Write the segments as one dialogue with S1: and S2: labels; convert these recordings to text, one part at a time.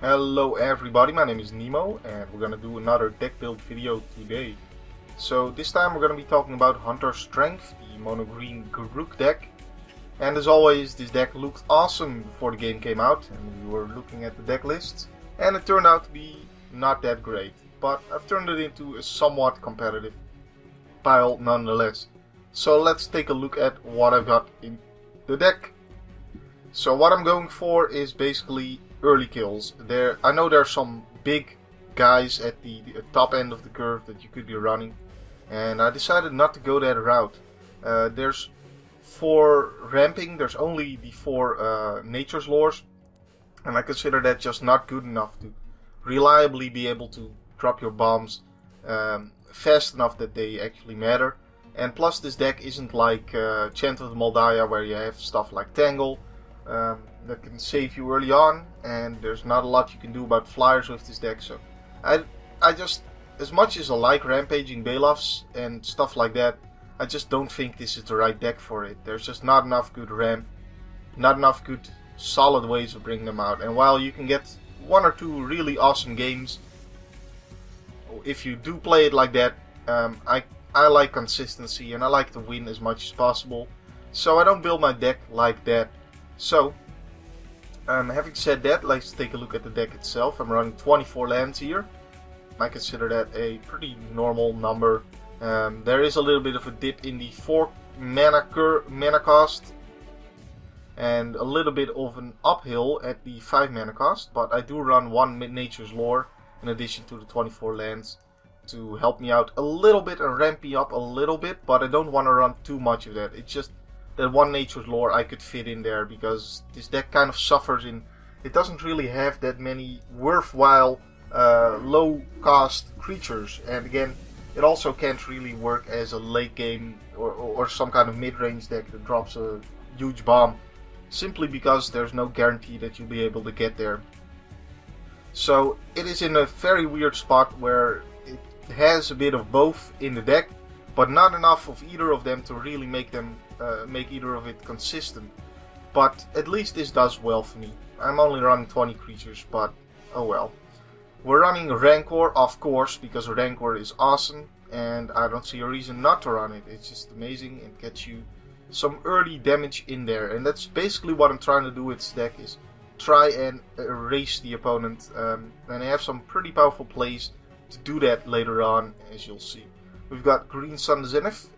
S1: Hello everybody, my name is Nemo and we're gonna do another deck build video today. So this time we're gonna be talking about Hunter Strength, the mono green Garruk deck. And as always, this deck looked awesome before the game came out and we were looking at the deck lists. And it turned out to be not that great, but I've turned it into a somewhat competitive pile nonetheless. So let's take a look at what I've got in the deck. So what I'm going for is basically early kills. I know there are some big guys at the top end of the curve that you could be running, and I decided not to go that route. For ramping, there's only the 4 Nature's Lores, and I consider that just not good enough to reliably be able to drop your bombs fast enough that they actually matter. And plus, this deck isn't like Chant of the Moldaya, where you have stuff like Tangle that can save you early on, and there's not a lot you can do about flyers with this deck. So I just, as much as I like rampaging Balefs and stuff like that, I just don't think this is the right deck for it. There's just not enough good ramp, not enough good solid ways of bringing them out. And while you can get 1 or 2 really awesome games, if you do play it like that, I like consistency and I like to win as much as possible. So I don't build my deck like that. So, having said that, let's take a look at the deck itself. I'm running 24 lands here. I consider that a pretty normal number. There is a little bit of a dip in the 4 mana cost, and a little bit of an uphill at the 5 mana cost, but I do run 1 Nature's Lore in addition to the 24 lands to help me out a little bit and ramp me up a little bit, but I don't want to run too much of that. It's just that 1 Nature's Lore I could fit in there because this deck kind of suffers in, it doesn't really have that many worthwhile low cost creatures, and again, it also can't really work as a late game or some kind of mid-range deck that drops a huge bomb, simply because there's no guarantee that you'll be able to get there. So it is in a very weird spot where it has a bit of both in the deck, but not enough of either of them to really make either of it consistent. But at least this does well for me. I'm only running 20 creatures, but oh well. We're running Rancor, of course, because Rancor is awesome, and I don't see a reason not to run it. It's just amazing and gets you some early damage in there, and that's basically what I'm trying to do with this deck, is try and erase the opponent, and I have some pretty powerful plays to do that later on, as you'll see. We've got Green Sun Zenith.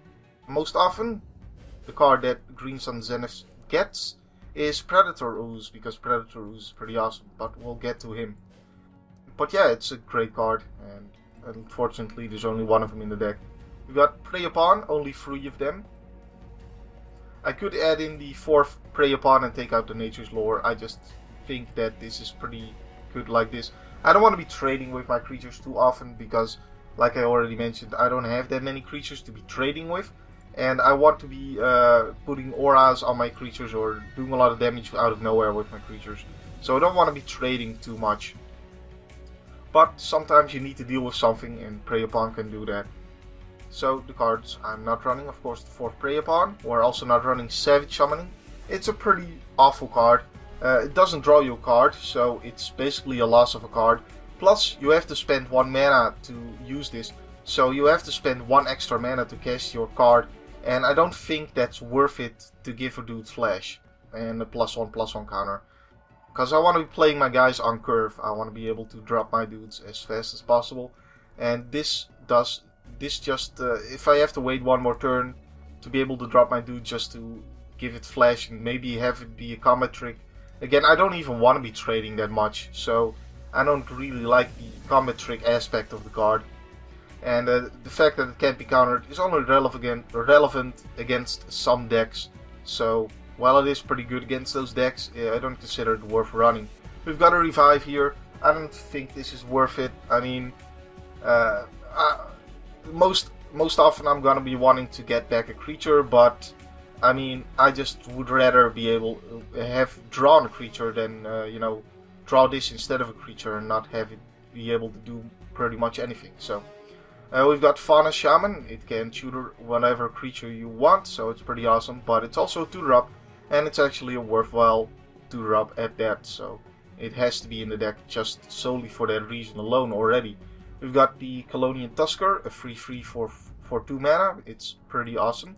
S1: Most often, the card that Green Sun Zenith gets is Predator Ooze, because Predator Ooze is pretty awesome, but we'll get to him. But yeah, it's a great card, and unfortunately there's only 1 of them in the deck. We've got Prey Upon, only 3 of them. I could add in the 4th Prey Upon and take out the Nature's Lore. I just think that this is pretty good like this. I don't want to be trading with my creatures too often because, like I already mentioned, I don't have that many creatures to be trading with, and I want to be putting auras on my creatures or doing a lot of damage out of nowhere with my creatures. So I don't want to be trading too much. But sometimes you need to deal with something, and Prey Upon can do that. So the cards I'm not running, of course, the 4th Prey Upon. We're also not running Savage Summoning. It's a pretty awful card. It doesn't draw you a card, so it's basically a loss of a card. Plus, you have to spend 1 mana to use this, so you have to spend 1 extra mana to cast your card, and I don't think that's worth it to give a dude Flash and a +1/+1 counter. Because I want to be playing my guys on curve. I want to be able to drop my dudes as fast as possible, and this just if I have to wait 1 more turn to be able to drop my dude just to give it Flash and maybe have it be a combat trick. Again, I don't even want to be trading that much, so I don't really like the combat trick aspect of the card. And the fact that it can't be countered is only relevant against some decks. So while it is pretty good against those decks, I don't consider it worth running. We've got a Revive here. I don't think this is worth it. I mean, most often I'm gonna be wanting to get back a creature, but I mean, I just would rather be able to have drawn a creature than, draw this instead of a creature and not have it be able to do pretty much anything. So, we've got Fauna Shaman. It can tutor whatever creature you want, so it's pretty awesome. But it's also a 2-drop, and it's actually a worthwhile 2-drop at that. So, It has to be in the deck just solely for that reason alone already. We've got the Colonian Tusker, a 3/3 for 2 mana. It's pretty awesome.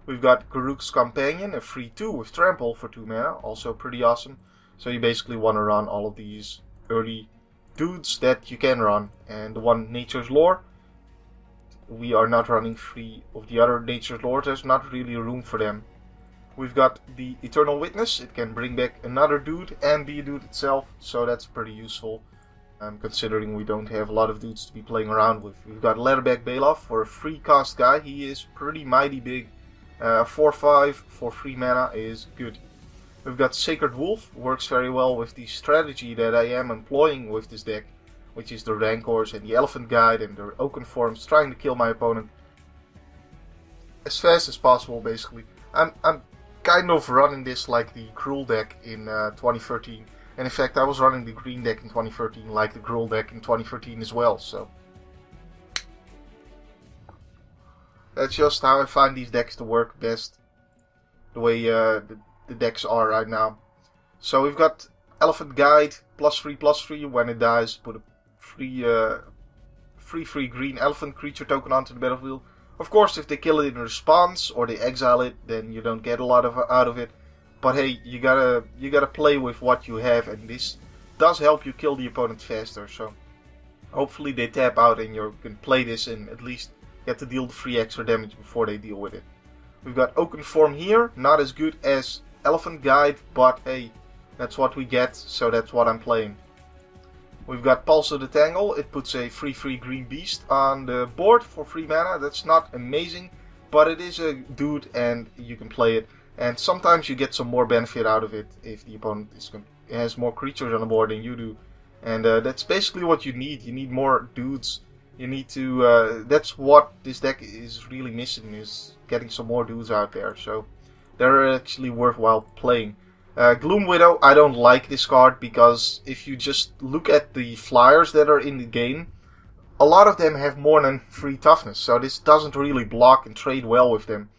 S1: We've got Garruk's Companion, a 3/2 with Trample for 2 mana. Also pretty awesome. So you basically want to run all of these early dudes that you can run. And the one Nature's Lore, we are not running 3 of the other Nature's Lores. There's not really room for them. We've got the Eternal Witness. It can bring back another dude and be a dude itself. So that's pretty useful. Considering we don't have a lot of dudes to be playing around with. We've got Leatherback Baloth for a free cast guy. He is pretty mighty big. 4/5 for 3 mana is good. We've got Sacred Wolf. Works very well with the strategy that I am employing with this deck, which is the Rancors and the Elephant Guide and the Oaken Forms, trying to kill my opponent as fast as possible. Basically, I'm kind of running this like the Gruul deck in 2013. And in fact, I was running the green deck in 2013 like the Gruul deck in 2013 as well, so that's just how I find these decks to work best, the way the decks are right now. So we've got Elephant Guide, +3/+3, when it dies, put a free green elephant creature token onto the battlefield. Of course, if they kill it in response, or they exile it, then you don't get a lot out of it. But hey, you gotta play with what you have, and this does help you kill the opponent faster. So hopefully they tap out and you can play this and at least get to deal the 3 extra damage before they deal with it. We've got Oaken Form here, not as good as Elephant Guide, but hey, that's what we get, so that's what I'm playing. We've got Pulse of the Tangle. It puts a 3/3 green beast on the board for 3 mana. That's not amazing, but it is a dude and you can play it. And sometimes you get some more benefit out of it if the opponent has more creatures on the board than you do. And that's basically what you need. You need more dudes. You need to... that's what this deck is really missing, is getting some more dudes out there. So they're actually worthwhile playing. Gloom Widow, I don't like this card because if you just look at the flyers that are in the game, a lot of them have more than 3 toughness. So this doesn't really block and trade well with them.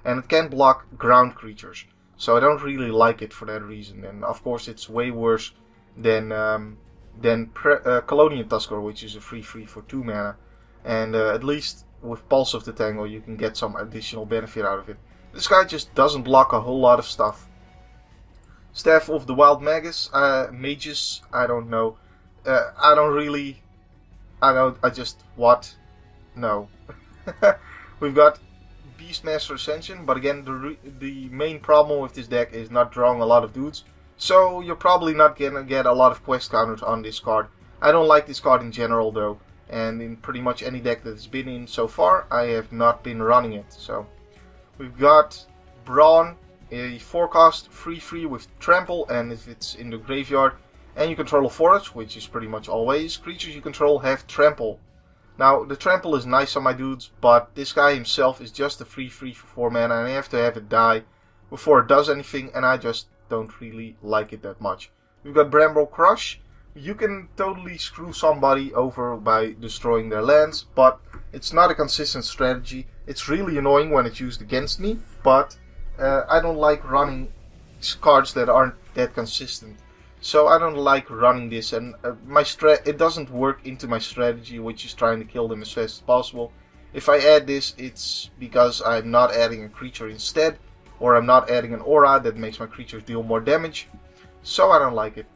S1: And it can block ground creatures, so I don't really like it for that reason. And of course, it's way worse than Colonian Tusker, which is a 3/3 for 2 mana. And at least with Pulse of the Tangle, you can get some additional benefit out of it. This guy just doesn't block a whole lot of stuff. Staff of the Wild Magus, Mages, I don't know. No. We've got Beastmaster Ascension, but again, the main problem with this deck is not drawing a lot of dudes, so you're probably not gonna get a lot of quest counters on this card. I don't like this card in general though, and in pretty much any deck that it's been in so far, I have not been running it. So we've got Brawn, a 4-cost 3/3 with Trample, and if it's in the graveyard and you control a forest, which is pretty much always, creatures you control have Trample. Now, the Trample is nice on my dudes, but this guy himself is just a 3/3 for 4 mana, and I have to have it die before it does anything, and I just don't really like it that much. We've got Bramble Crush. You can totally screw somebody over by destroying their lands, but it's not a consistent strategy. It's really annoying when it's used against me, but I don't like running cards that aren't that consistent. So I don't like running this, and it doesn't work into my strategy, which is trying to kill them as fast as possible. If I add this, it's because I'm not adding a creature instead, or I'm not adding an aura that makes my creatures deal more damage. So I don't like it.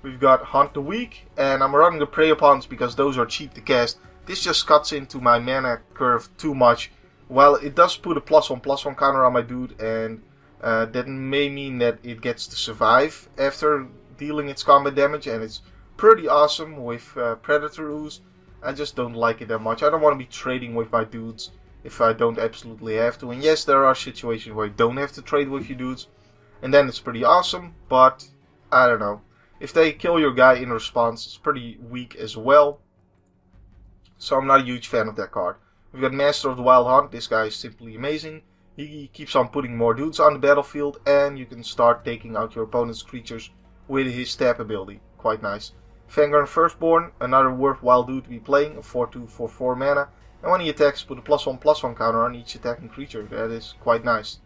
S1: We've got Hunt the Weak, and I'm running the Prey Upons because those are cheap to cast. This just cuts into my mana curve too much. While it does put a +1/+1 counter on my dude, and that may mean that it gets to survive after dealing its combat damage, and it's pretty awesome with Predator Ooze. I just don't like it that much. I don't want to be trading with my dudes if I don't absolutely have to. And yes, there are situations where you don't have to trade with your dudes, and then it's pretty awesome, but I don't know. If they kill your guy in response, it's pretty weak as well. So I'm not a huge fan of that card. We've got Master of the Wild Hunt. This guy is simply amazing. He keeps on putting more dudes on the battlefield, and you can start taking out your opponent's creatures with his stab ability. Quite nice. Vanguard Firstborn, another worthwhile dude to be playing, a 4/2 for 4 mana. And when he attacks, put a +1/+1 counter on each attacking creature. That is quite nice.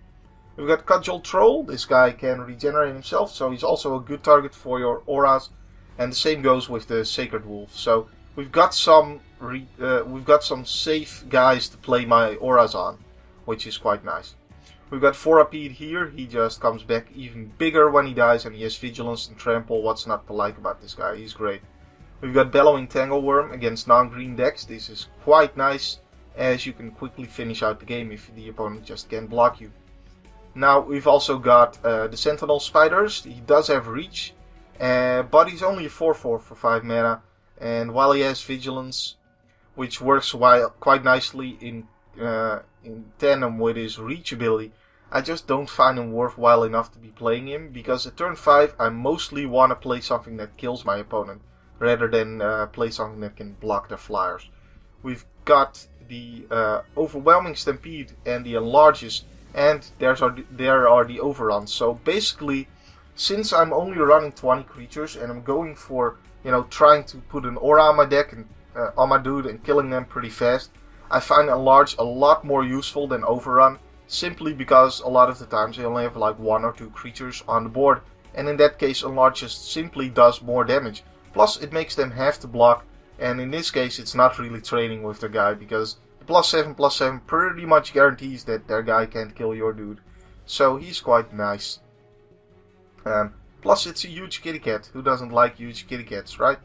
S1: We've got Cudgel Troll. This guy can regenerate himself, so he's also a good target for your auras. And the same goes with the Sacred Wolf. So we've got some safe guys to play my auras on, which is quite nice. We've got Vorapede here. He just comes back even bigger when he dies, and he has Vigilance and Trample. What's not to like about this guy? He's great. We've got Bellowing Tangleworm against non-green decks. This is quite nice, as you can quickly finish out the game if the opponent just can't block you. Now we've also got the Sentinel Spiders. He does have Reach, but he's only a 4/4 for 5 mana. And while he has Vigilance, which works quite nicely in tandem with his Reach ability, I just don't find him worthwhile enough to be playing him, because at turn 5 I mostly want to play something that kills my opponent, rather than play something that can block their flyers. We've got the Overwhelming Stampede and the Enlarges, and there are the Overruns. So basically, since I'm only running 20 creatures and I'm going for, trying to put an aura on my deck and on my dude and killing them pretty fast, I find Enlarge a lot more useful than Overrun, simply because a lot of the times I only have like 1 or 2 creatures on the board, and in that case Enlarge just simply does more damage. Plus it makes them have to block, and in this case it's not really trading with their guy, because the +7/+7 pretty much guarantees that their guy can't kill your dude. So he's quite nice. Plus it's a huge kitty cat. Who doesn't like huge kitty cats, right?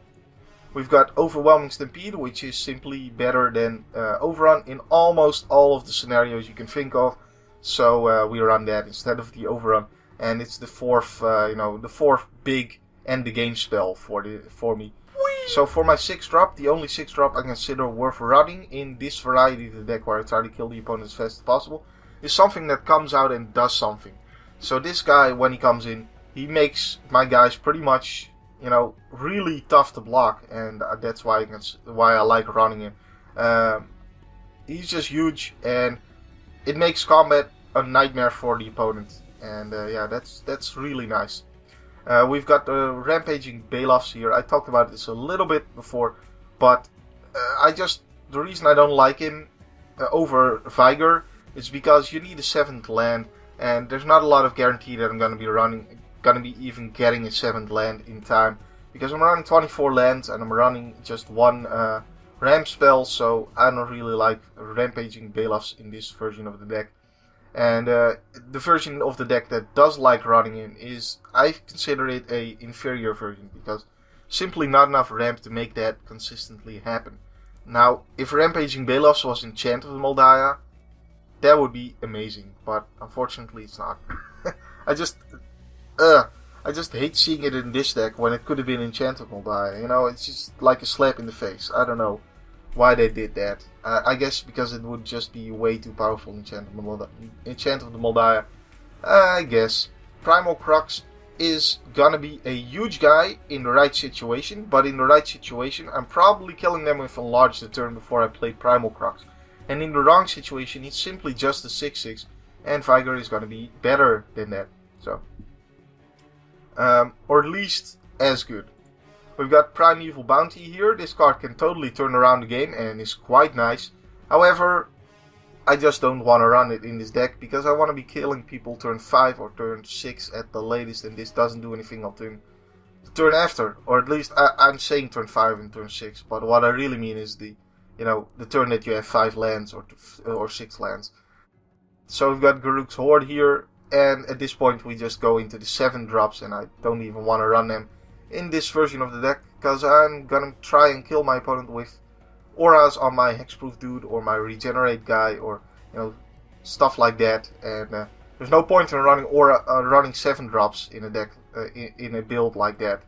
S1: We've got Overwhelming Stampede, which is simply better than Overrun in almost all of the scenarios you can think of. So we run that instead of the Overrun, and it's the fourth big end the game spell for me. So for my 6-drop, the only 6-drop I consider worth running in this variety of the deck, where I try to kill the opponent as fast as possible, is something that comes out and does something. So this guy, when he comes in, he makes my guys pretty much, really tough to block, and that's why I like running him. He's just huge, and it makes combat a nightmare for the opponent, and that's really nice. We've got the Rampaging Bailiffs here. I talked about this a little bit before, but the reason I don't like him over Vigor is because you need a 7th land, and there's not a lot of guarantee that I'm going to be even getting a 7th land in time, because I'm running 24 lands and I'm running just 1 ramp spell, so I don't really like Rampaging Bailiffs in this version of the deck. And the version of the deck that does like running him is, I consider it a inferior version, because simply not enough ramp to make that consistently happen. Now, if Rampaging Bailiffs was Enchant of the Moldiah, that would be amazing, but unfortunately it's not. I just hate seeing it in this deck when it could have been Enchant of Moldiah. It's just like a slap in the face. I don't know why they did that. I guess because it would just be way too powerful, Enchant of the Moldiah. I guess. Primal Crux is gonna be a huge guy in the right situation, but in the right situation I'm probably killing them with Enlarge the turn before I play Primal Crux. And in the wrong situation he's simply just a 6/6, and Vigor is gonna be better than that. So, or at least as good. We've got Primeval Bounty here. This card can totally turn around the game and is quite nice. However, I just don't want to run it in this deck, because I want to be killing people turn 5 or turn 6 at the latest, and this doesn't do anything on the turn after. Or at least I'm saying turn 5 and turn 6, but what I really mean is the turn that you have 5 lands or 6 lands. So we've got Garruk's Horde here, and at this point we just go into the 7 drops, and I don't even want to run them in this version of the deck, because I'm gonna try and kill my opponent with auras on my Hexproof dude or my Regenerate guy, or stuff like that. And there's no point in running 7 drops in a deck in a build like that.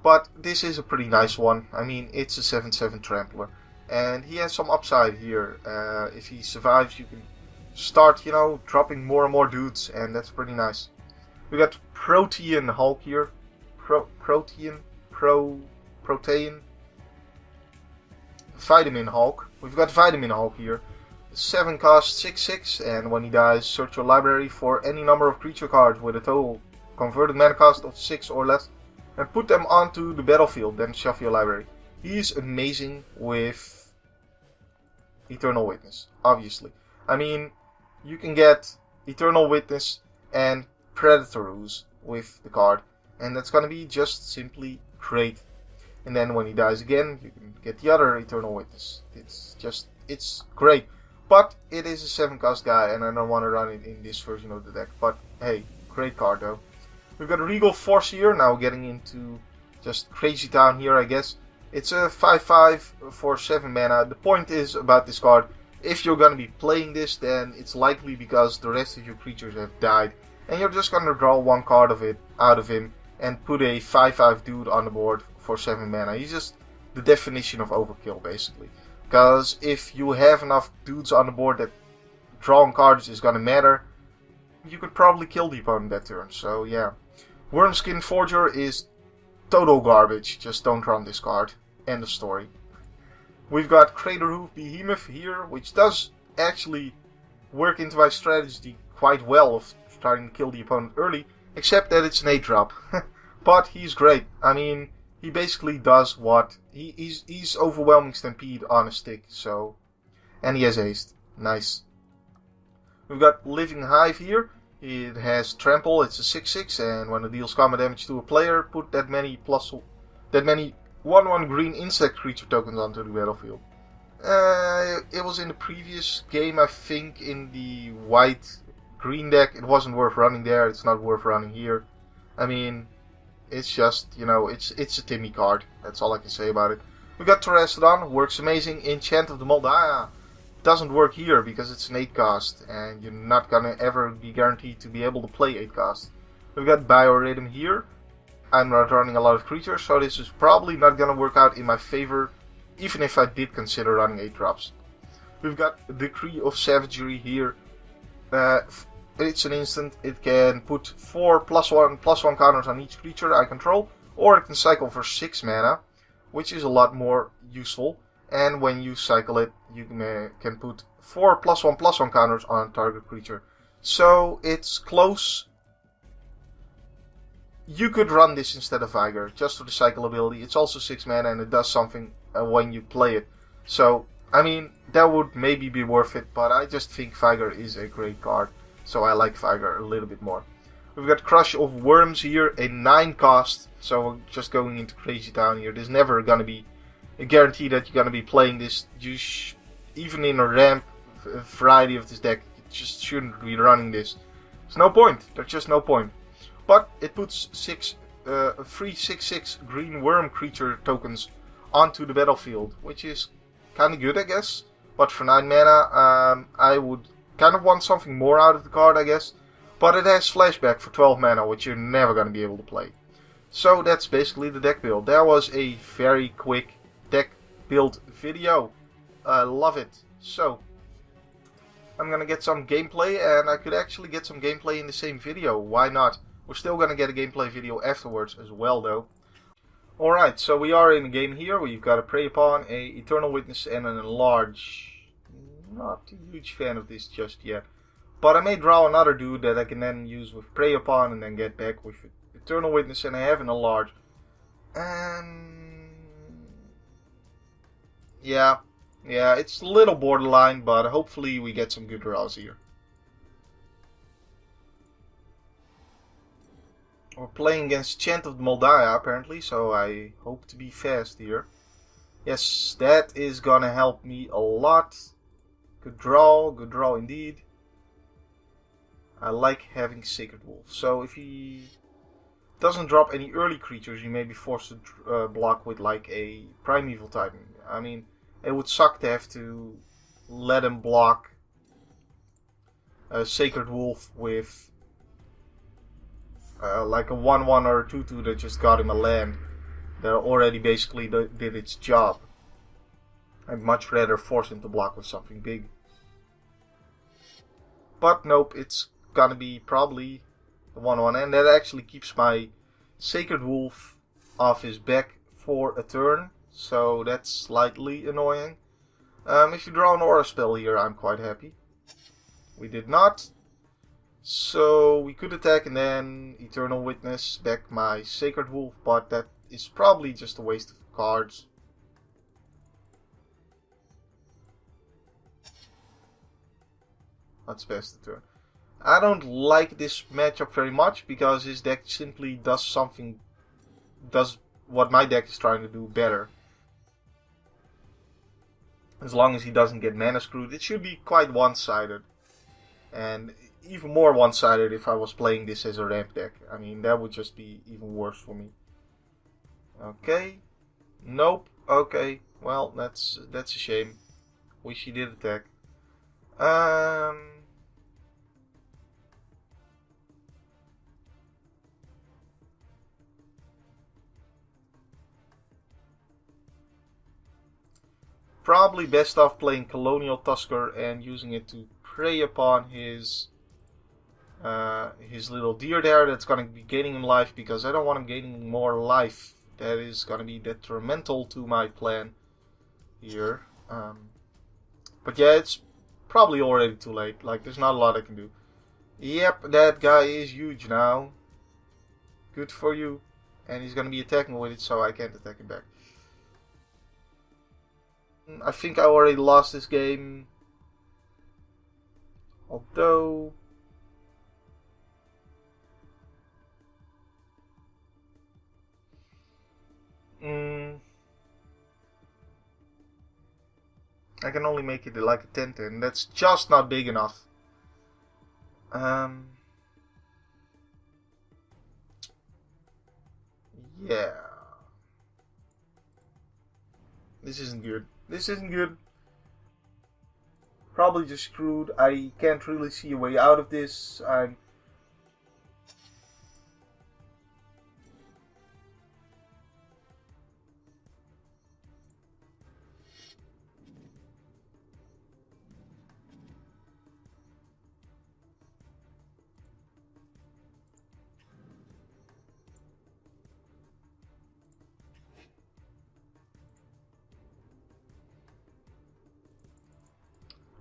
S1: But this is a pretty nice one. I mean, it's a 7/7 Trampler, and he has some upside here. If he survives, you can start dropping more and more dudes, and that's pretty nice. We got Protean Hulk here. Protean Vitamin Hulk. We've got Vitamin Hulk here. 7 cost 6/6, and when he dies, search your library for any number of creature cards with a total converted mana cost of 6 or less, and put them onto the battlefield, then shuffle your library. He's amazing with Eternal Witness, obviously. I mean, you can get Eternal Witness and Predator Ooze with the card. And that's gonna be just simply great. And then when he dies again, you can get the other Eternal Witness. It's great. But it is a 7-cost guy, and I don't want to run it in this version of the deck. But hey, great card though. We've got a Regal Force here, now getting into just Crazy Town here, I guess. It's a 5/5 for 7 mana. The point is about this card, if you're gonna be playing this, then it's likely because the rest of your creatures have died. And you're just gonna draw one card out of him and put a 5/5 dude on the board for 7 mana. He's just the definition of overkill, basically. Because if you have enough dudes on the board that drawing cards is gonna matter, you could probably kill the opponent that turn. So yeah, Wormskin Forger is total garbage. Just don't run this card. End of story. We've got Craterhoof Behemoth here, which does actually work into my strategy quite well of trying to kill the opponent early, except that it's an 8-drop. But he's great. I mean, he basically does what he's Overwhelming Stampede on a stick. So, and he has haste. Nice. We've got Living Hive here. It has Trample. It's a 6/6, and when it deals combat damage to a player, put that many 1/1 green insect creature tokens onto the battlefield. It was in the previous game, I think, in the white green deck. It wasn't worth running there. It's not worth running here. I mean, it's just, you know, it's a Timmy card. That's all I can say about it. We got Terrastodon, works amazing. Enchant of the Moldaya doesn't work here because it's an 8-cost, and you're not gonna ever be guaranteed to be able to play 8-cost. We've got Biorhythm here. I'm not running a lot of creatures, so this is probably not gonna work out in my favor, even if I did consider running 8-drops. We've got Decree of Savagery here. It's an instant. It can put 4 +1/+1 counters on each creature I control, or it can cycle for 6 mana, which is a lot more useful. And when you cycle it, you can put 4 +1/+1 counters on target creature. So it's close. You could run this instead of Vigor, just for the cycle ability. It's also 6 mana and it does something when you play it. So, I mean, that would maybe be worth it, but I just think Vigor is a great card. So I like Vigor a little bit more. We've got Crush of Worms here, a 9-cost. So we're just going into Crazy Town here. There's never going to be a guarantee that you're going to be playing this. Even in a ramp variety of this deck, you just shouldn't be running this. There's no point. There's just no point. But it puts 3 6/6 green worm creature tokens onto the battlefield, which is kind of good, I guess. But for 9 mana, I would kind of want something more out of the card, I guess. But it has Flashback for 12 mana, which you're never going to be able to play. So that's basically the deck build. That was a very quick deck build video. I love it. So, I'm going to get some gameplay, and I could actually get some gameplay in the same video. Why not? We're still going to get a gameplay video afterwards as well, though. Alright, so we are in a game here. We've got a Prey Upon, a Eternal Witness, and an Enlarge. Not a huge fan of this just yet. But I may draw another dude that I can then use with Prey Upon and then get back with Eternal Witness, and I have an Enlarge. And yeah, it's a little borderline, but hopefully we get some good draws here. We're playing against Chant of the Moldaya, apparently, so I hope to be fast here. Yes, that is gonna help me a lot. Good draw indeed. I like having Sacred Wolf. So if he doesn't drop any early creatures, he may be forced to block with like a Primeval Titan. I mean, it would suck to have to let him block a Sacred Wolf with like a 1/1 or a 2/2 that just got him a land that already basically did its job. I'd much rather force him to block with something big. But nope, it's gonna be probably the 1/1, and that actually keeps my Sacred Wolf off his back for a turn, so that's slightly annoying. If you draw an Aura spell here, I'm quite happy. We did not. So we could attack and then Eternal Witness back my Sacred Wolf, but that is probably just a waste of cards. Let's pass the turn. I don't like this matchup very much because his deck simply does what my deck is trying to do better. As long as he doesn't get mana screwed, it should be quite one-sided. And even more one-sided if I was playing this as a ramp deck. I mean, that would just be even worse for me. Okay. Nope. Okay. Well, that's a shame. Wish he did attack. Probably best off playing Colonial Tusker and using it to prey upon his little deer there that's going to be gaining him life, because I don't want him gaining more life. That is going to be detrimental to my plan here. But yeah, it's probably already too late. Like, there's not a lot I can do. Yep, that guy is huge now. Good for you. And he's going to be attacking with it, so I can't attack him back. I think I already lost this game. Although... I can only make it like a 10-10. That's just not big enough. Yeah. This isn't good. This isn't good. Probably just screwed. I can't really see a way out of this.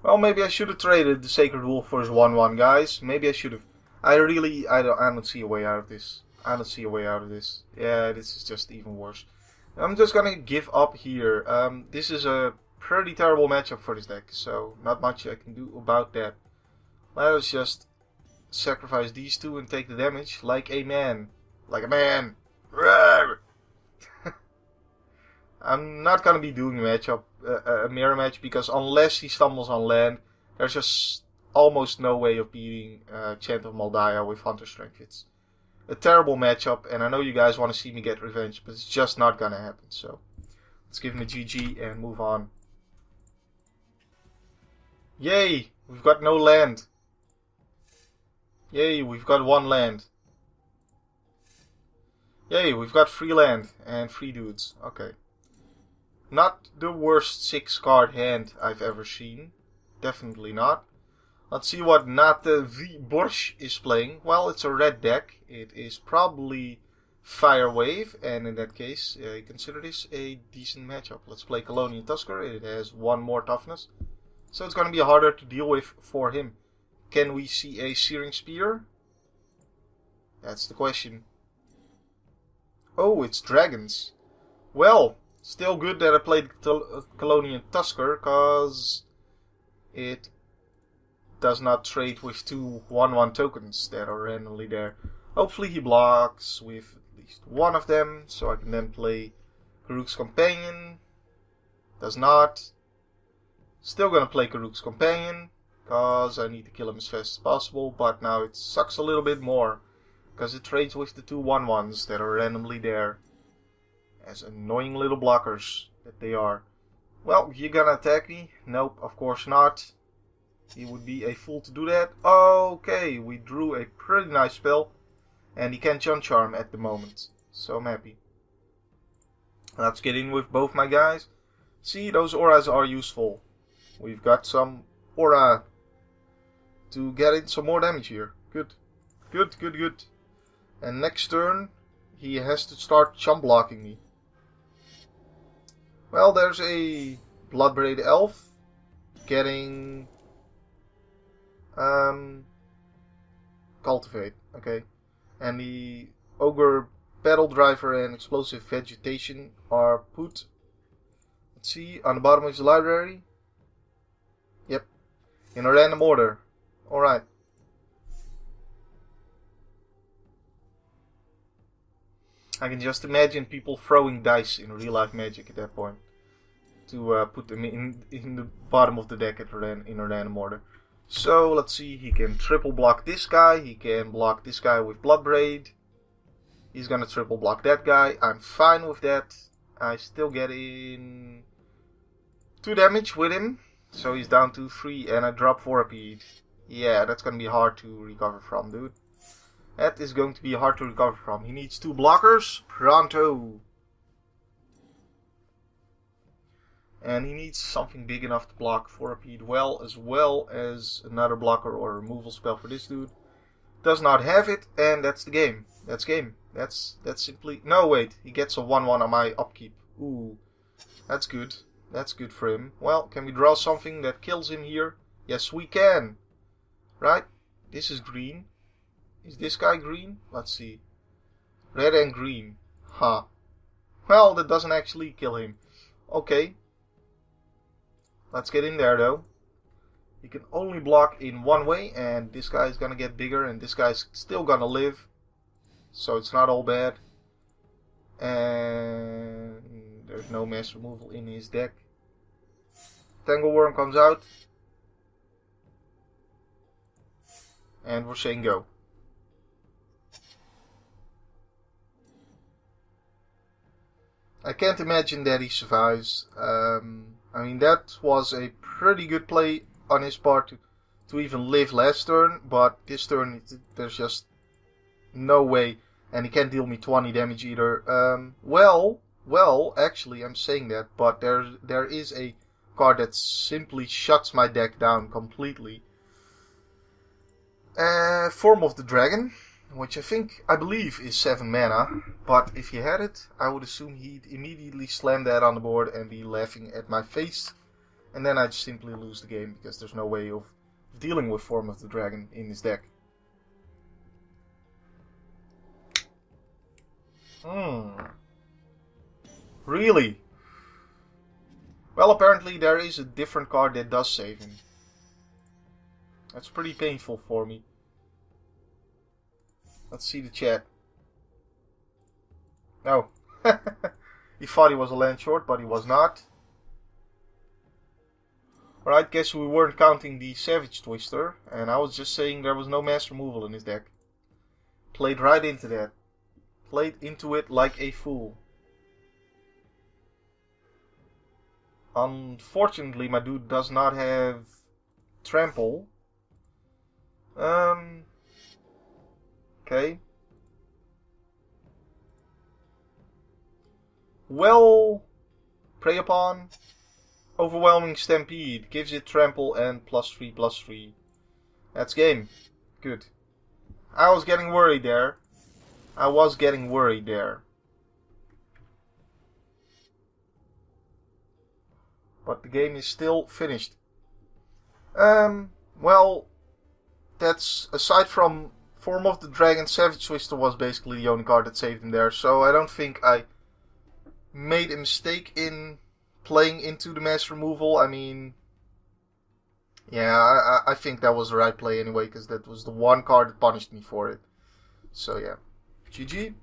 S1: Well, maybe I should have traded the Sacred Wolf for his 1/1, guys. Maybe I should have. I don't see a way out of this. I don't see a way out of this. Yeah, this is just even worse. I'm just gonna give up here. This is a pretty terrible matchup for this deck, so not much I can do about that. Let us just sacrifice these two and take the damage like a man. Like a man. I'm not gonna be doing a mirror match, because unless he stumbles on land, there's just almost no way of beating Chant of Maldaya with Hunter Strength. It's a terrible matchup, and I know you guys want to see me get revenge, but it's just not gonna happen. So let's give him a GG and move on. Yay! We've got no land. Yay! We've got one land. Yay! We've got free land and free dudes. Okay. Not the worst 6-card hand I've ever seen. Definitely not. Let's see what Nate V. Borsch is playing. Well, it's a red deck. It is probably Fire Wave, and in that case, consider this a decent matchup. Let's play Colonial Tusker. It has 1 more toughness, so it's going to be harder to deal with for him. Can we see a Searing Spear? That's the question. Oh, it's dragons. Well, still good that I played Colonial Tusker, because it does not trade with 2 1/1 tokens that are randomly there. Hopefully he blocks with at least one of them, so I can then play Karuk's Companion. Does not. Still gonna play Karuk's Companion, because I need to kill him as fast as possible, but now it sucks a little bit more, because it trades with the 2 1/1s that are randomly there. As annoying little blockers that they are. Well, you gonna attack me? Nope, of course not. He would be a fool to do that. Okay, we drew a pretty nice spell. And he can't Junk Charm at the moment. So I'm happy. Let's get in with both my guys. See, those auras are useful. We've got some aura to get in some more damage here. Good. Good, good, good. And next turn, he has to start chump blocking me. Well, there's a Bloodbraid Elf getting Cultivate, okay. And the Ogre Battle Driver and Explosive Vegetation are put, let's see, on the bottom of his library. Yep, in a random order. Alright. I can just imagine people throwing dice in real life Magic at that point to put them in the bottom of the deck in a random order. So let's see, he can triple block this guy, he can block this guy with Bloodbraid. He's gonna triple block that guy. I'm fine with that. I still get in 2 damage with him. So he's down to 3 and I drop Vorapede. Yeah, that's gonna be hard to recover from, dude. That is going to be hard to recover from. He needs 2 blockers. Pronto. And he needs something big enough to block Vorapede well, as well as another blocker or removal spell for this dude. Does not have it, and that's the game. That's game. That's simply... No, wait. He gets a 1-1 on my upkeep. Ooh. That's good. That's good for him. Well, can we draw something that kills him here? Yes, we can. Right? This is green. Is this guy green? Let's see. Red and green. Huh. Well, that doesn't actually kill him. Okay. Let's get in there, though. He can only block in one way, and this guy is gonna get bigger, and this guy's still gonna live. So it's not all bad. And there's no mass removal in his deck. Tangleworm comes out. And we're saying go. I can't imagine that he survives. I mean, that was a pretty good play on his part to even live last turn, but this turn there's just no way, and he can't deal me 20 damage either. Well, actually I'm saying that, but there is a card that simply shuts my deck down completely. Form of the Dragon, which I believe is 7 mana, but if he had it, I would assume he'd immediately slam that on the board and be laughing at my face, and then I'd simply lose the game, because there's no way of dealing with Form of the Dragon in his deck. Really? Well, apparently there is a different card that does save him. That's pretty painful for me. Let's see the chat. No. He thought he was a land short, but he was not. Alright, guess we weren't counting the Savage Twister, and I was just saying there was no mass removal in his deck. Played right into that. Played into it like a fool. Unfortunately, my dude does not have Trample. Okay. Well, Prey Upon. Overwhelming Stampede gives it Trample and +3/+3. That's game. Good. I was getting worried there. But the game is still finished. Well, that's, aside from Form of the Dragon, Savage Twister was basically the only card that saved him there. So I don't think I made a mistake in playing into the mass removal. I mean, yeah, I think that was the right play anyway, because that was the one card that punished me for it. So yeah, GG.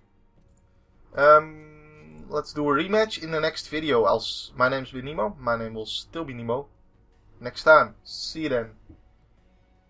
S1: Let's do a rematch in the next video. My name's been Nemo. My name will still be Nemo. Next time. See you then.